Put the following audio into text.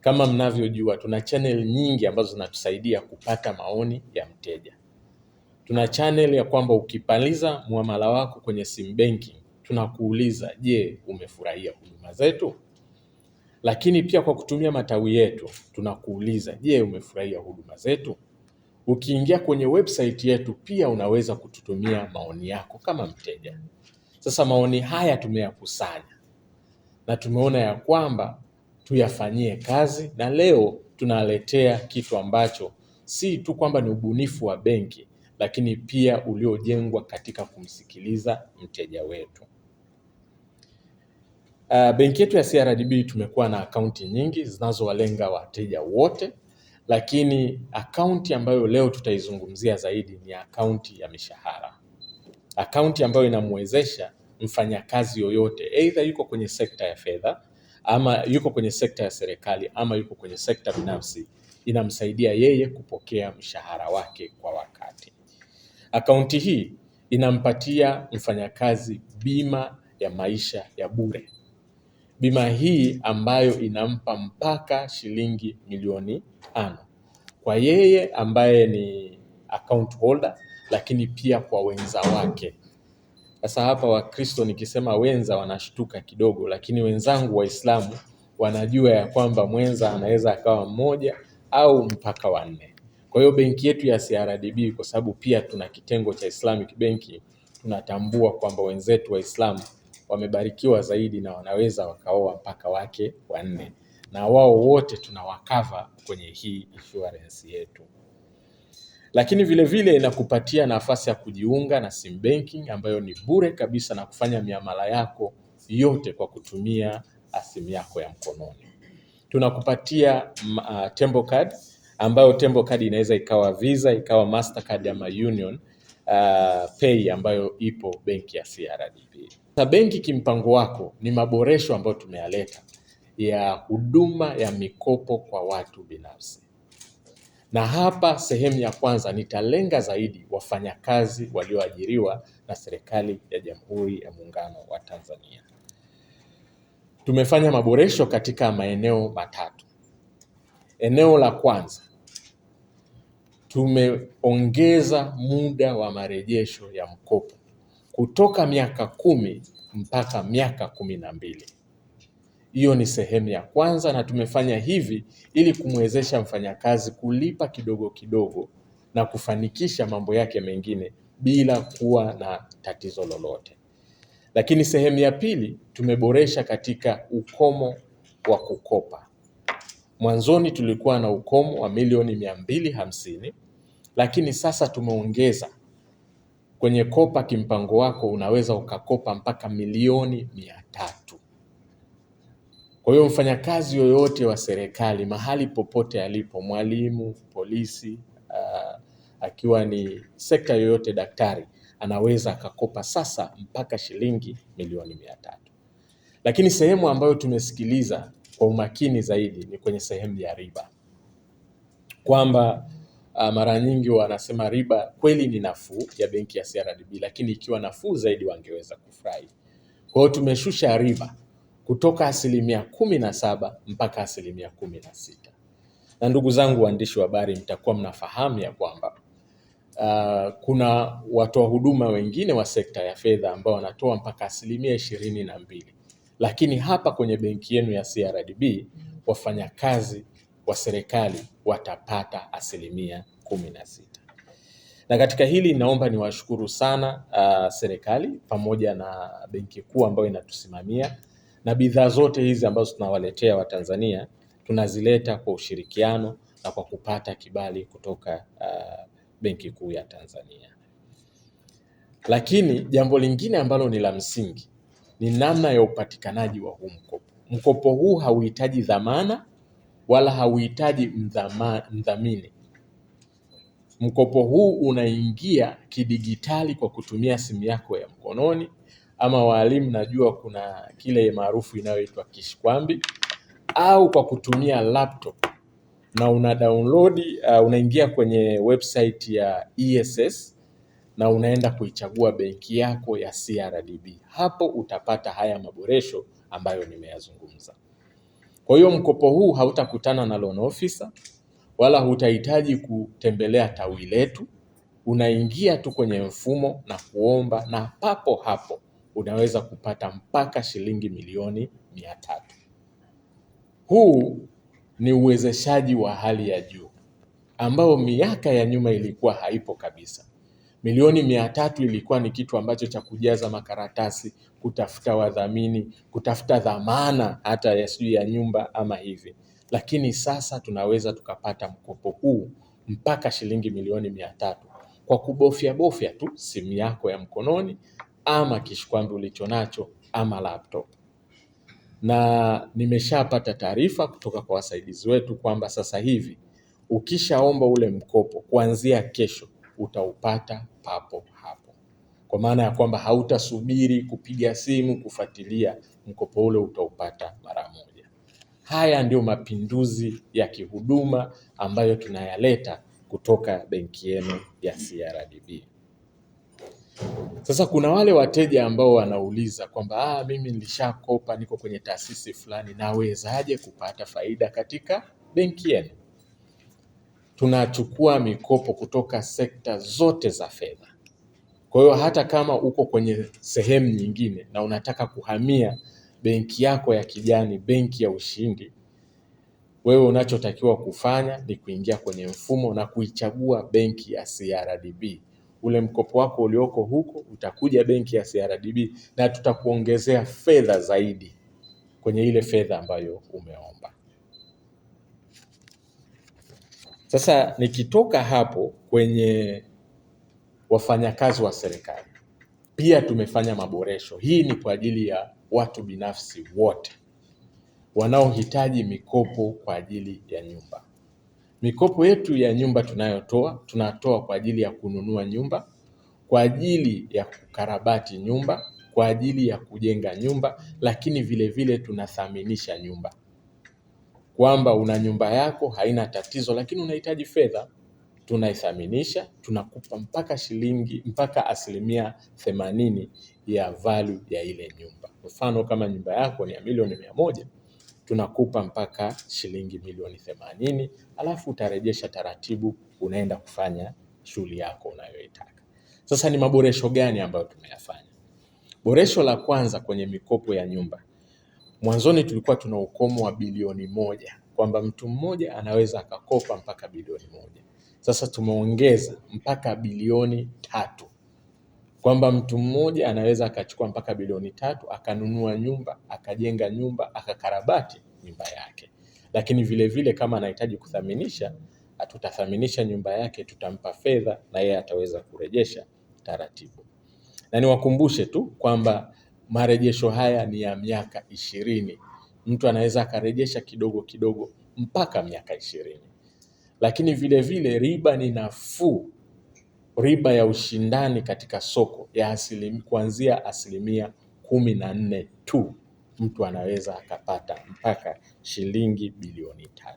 Kama mnavyojua, tuna channel nyingi ambazo zinatusaidia kupata maoni ya mteja. Tuna channel ya kwamba ukipaliza muamala wako kwenye sim banking, tunakuuliza, je, umefurahia huduma zetu? Lakini pia kwa kutumia matawi yetu, tunakuuliza, je, umefurahia huduma zetu? Ukiingia kwenye website yetu pia unaweza kututumia maoni yako kama mteja. Sasa maoni haya tumeyakusanya na tumeona ya kwamba tuyafanyie kazi, na leo tunaletea kitu ambacho si tu kwamba ni ubunifu wa benki, lakini pia uliojengwa katika kumsikiliza mteja wetu. Benki yetu ya CRDB tumekuwa na akaunti nyingi zinazowalenga wateja wote, lakini akaunti ambayo leo tutaizungumzia zaidi ni akaunti ya mishahara. Akaunti ambayo inamwezesha mfanyakazi yoyote, either yuko kwenye sekta ya fedha ama yuko kwenye sekta ya serikali ama yuko kwenye sekta binafsi, inamsaidia yeye kupokea mshahara wake kwa wakati. Akaunti hii inampatia mfanyakazi bima ya maisha ya bure. Bima hii ambayo inampa mpaka shilingi milioni 5 kwa yeye ambaye ni account holder, lakini pia kwa wenza wake. Sasa hapa Wakristo nikisema wenza wanashtuka kidogo, lakini wenzangu Waislamu wanajua ya kwamba mwenza anaweza akawa mmoja au mpaka 4. Kwa hiyo benki yetu ya CRDB, kwa sababu pia tuna kitengo cha Islamic Banking, tunatambua kwamba wenzetu Waislamu wamebarikiwa zaidi na wanaweza wakaoa mpaka wake 4, na wao wote tunawakava kwenye hii insurance yetu. Lakini vile vile inakupatia nafasi ya kujiunga na sim banking ambayo ni bure kabisa na kufanya miamala yako yote kwa kutumia simu yako ya mkononi. Tunakupatia Tembo Card ambayo Tembo Card inaweza ikawa Visa, ikawa Mastercard ama Union Pay ambayo ipo benki ya CRDB. Sasa benki kimpango wako ni maboresho ambayo tumeyaleta ya huduma ya mikopo kwa watu binafsi. Na hapa sehemu ya kwanza nitalenga zaidi wafanyakazi walioajiriwa na serikali ya Jamhuri ya Muungano wa Tanzania. Tumefanya maboresho katika maeneo matatu. Eneo la kwanza, tumeongeza muda wa marejesho ya mkopo kutoka miaka 10 mpaka miaka 12. Hiyo ni sehemu ya kwanza, na tumefanya hivi ili kumwezesha mfanyakazi kulipa kidogo kidogo na kufanikisha mambo yake mengine bila kuwa na tatizo lolote. Lakini sehemu ya pili, tumeboresha katika ukomo wa kukopa. Mwanzoni tulikuwa na ukomo wa milioni 250, lakini sasa tumeongeza kwenye kopa kimpango wako unaweza ukakopa mpaka milioni 300. Kwa hiyo mfanyakazi yoyote wa serikali mahali popote alipo, mwalimu, polisi, akiwa ni sekta yoyote, daktari, anaweza akakopa sasa mpaka shilingi milioni 300. Lakini sehemu ambayo tumesikiliza kwa umakini zaidi ni kwenye sehemu ya riba. Kwamba mara nyingi wanasema riba kweli ni nafuu ya benki ya CRDB, lakini ikiwa nafuu zaidi wangeweza kufurahi. Kwa hiyo tumeshusha riba kutoka 17% mpaka 16%. Na ndugu zangu waandishi wa habari, mtakuwa mnafahamu ya kwamba kuna watoa huduma wengine wa sekta ya fedha ambao wanatoa mpaka 22%. Lakini hapa kwenye benki yenu ya CRDB wafanyakazi wa serikali watapata 16%. Na katika hili naomba niwashukuru sana serikali pamoja na benki kuu ambayo inatusimamia, na bidhaa zote hizi ambazo tunawaletea Watanzania tunazileta kwa ushirikiano na kwa kupata kibali kutoka benki kuu ya Tanzania. Lakini jambo lingine ambalo ni la msingi ni namna ya upatikanaji wa huu mkopo. Mkopo huu hauhitaji dhamana wala hauhitaji mdhamini. Mkopo huu unaingia kidigitali kwa kutumia simu yako ya mkononi, ama walimu najua kuna kile maarufu inayoitwa kishkwambi, au kwa kutumia laptop na una download, unaingia kwenye website ya ESS na unaenda kuichagua benki yako ya CRDB. Hapo utapata haya maboresho ambayo nimeyazungumza. Kwa hiyo mkopo huu hautakutana na loan officer wala hutahitaji kutembelea tawi letu. Unaingia tu kwenye mfumo na kuomba, na papo hapo unaweza kupata mpaka shilingi milioni 300. Huu ni uwezeshaji wa hali ya juu ambao miaka ya nyuma ilikuwa haipo kabisa. Milioni 300 ilikuwa ni kitu ambacho cha kujaza makaratasi, kutafuta wadhamini, kutafuta dhamana hata ya nyumba ama hivi. Lakini sasa tunaweza tukapata mkopo huu mpaka shilingi milioni 300 kwa kubofya tu simu yako ya mkononi ama kishikwambi ulicho nacho ama laptop. Na nimeshapata taarifa kutoka kwa wasaidizi wetu kwamba sasa hivi ukishaomba ule mkopo kuanzia kesho utaupata papo hapo. Kwa maana ya kwamba hautasubiri kupiga simu kufuatilia, mkopo ule utaupata mara moja. Haya ndio mapinduzi ya kihuduma ambayo tunayaleta kutoka benki yenu ya CRDB. Sasa kuna wale wateja ambao wanauliza kwamba mimi nilishakopa, niko kwenye taasisi fulani, nawezaje kupata faida katika benki yenu? Tunachukua mikopo kutoka sekta zote za fedha. Kwa hiyo hata kama uko kwenye sehemu nyingine na unataka kuhamia benki yako ya kijani, benki ya Ushindi, wewe unachotakiwa kufanya ni kuingia kwenye mfumo na kuichagua benki ya CRDB. Ule mkopo wako ulioko huko utakuja benki ya CRDB na tutakuongezea fedha zaidi kwenye ile fedha ambayo umeomba. Sasa nikitoka hapo kwenye wafanyakazi wa serikali, pia tumefanya maboresho. Hii ni kwa ajili ya watu binafsi wote wanaohitaji mikopo kwa ajili ya nyumba. Mikopo yetu ya nyumba tunatoa kwa ajili ya kununua nyumba, kwa ajili ya kukarabati nyumba, kwa ajili ya kujenga nyumba, lakini vile vile tunathaminisha nyumba. Kwamba una nyumba yako haina tatizo lakini unahitaji fedha, tunaithaminisha, tunakupa mpaka 80% ya value ya ile nyumba. Mfano kama nyumba yako ni ya milioni 100, tunakupa mpaka shilingi milioni 80, alafu utarejesha taratibu, unaenda kufanya shughuli yako unayoitaka. Sasa ni maboresho gani ambayo tumeyafanya? Boresho la kwanza kwenye mikopo ya nyumba. Mwanzoni tulikuwa tuna ukomo wa bilioni 1, kwamba mtu mmoja anaweza akakopa mpaka bilioni 1. Sasa tumeongeza mpaka bilioni 3. Kwamba mtu mmoja anaweza akachukua mpaka bilioni 3 akanunua nyumba, akajenga nyumba, akakarabati nyumba yake. Lakini vile vile kama anahitaji kuthaminisha, tutathaminisha nyumba yake, tutampa fedha na yeye ataweza kurejesha taratibu. Na niwakumbushe tu kwamba marejesho haya ni ya miaka 20. Mtu anaweza akarejesha kidogo kidogo mpaka miaka 20. Lakini vile vile riba ni nafuu. Riba ya ushindani katika soko ya kuanzia 14% tu, mtu anaweza akapata mpaka shilingi bilioni 3.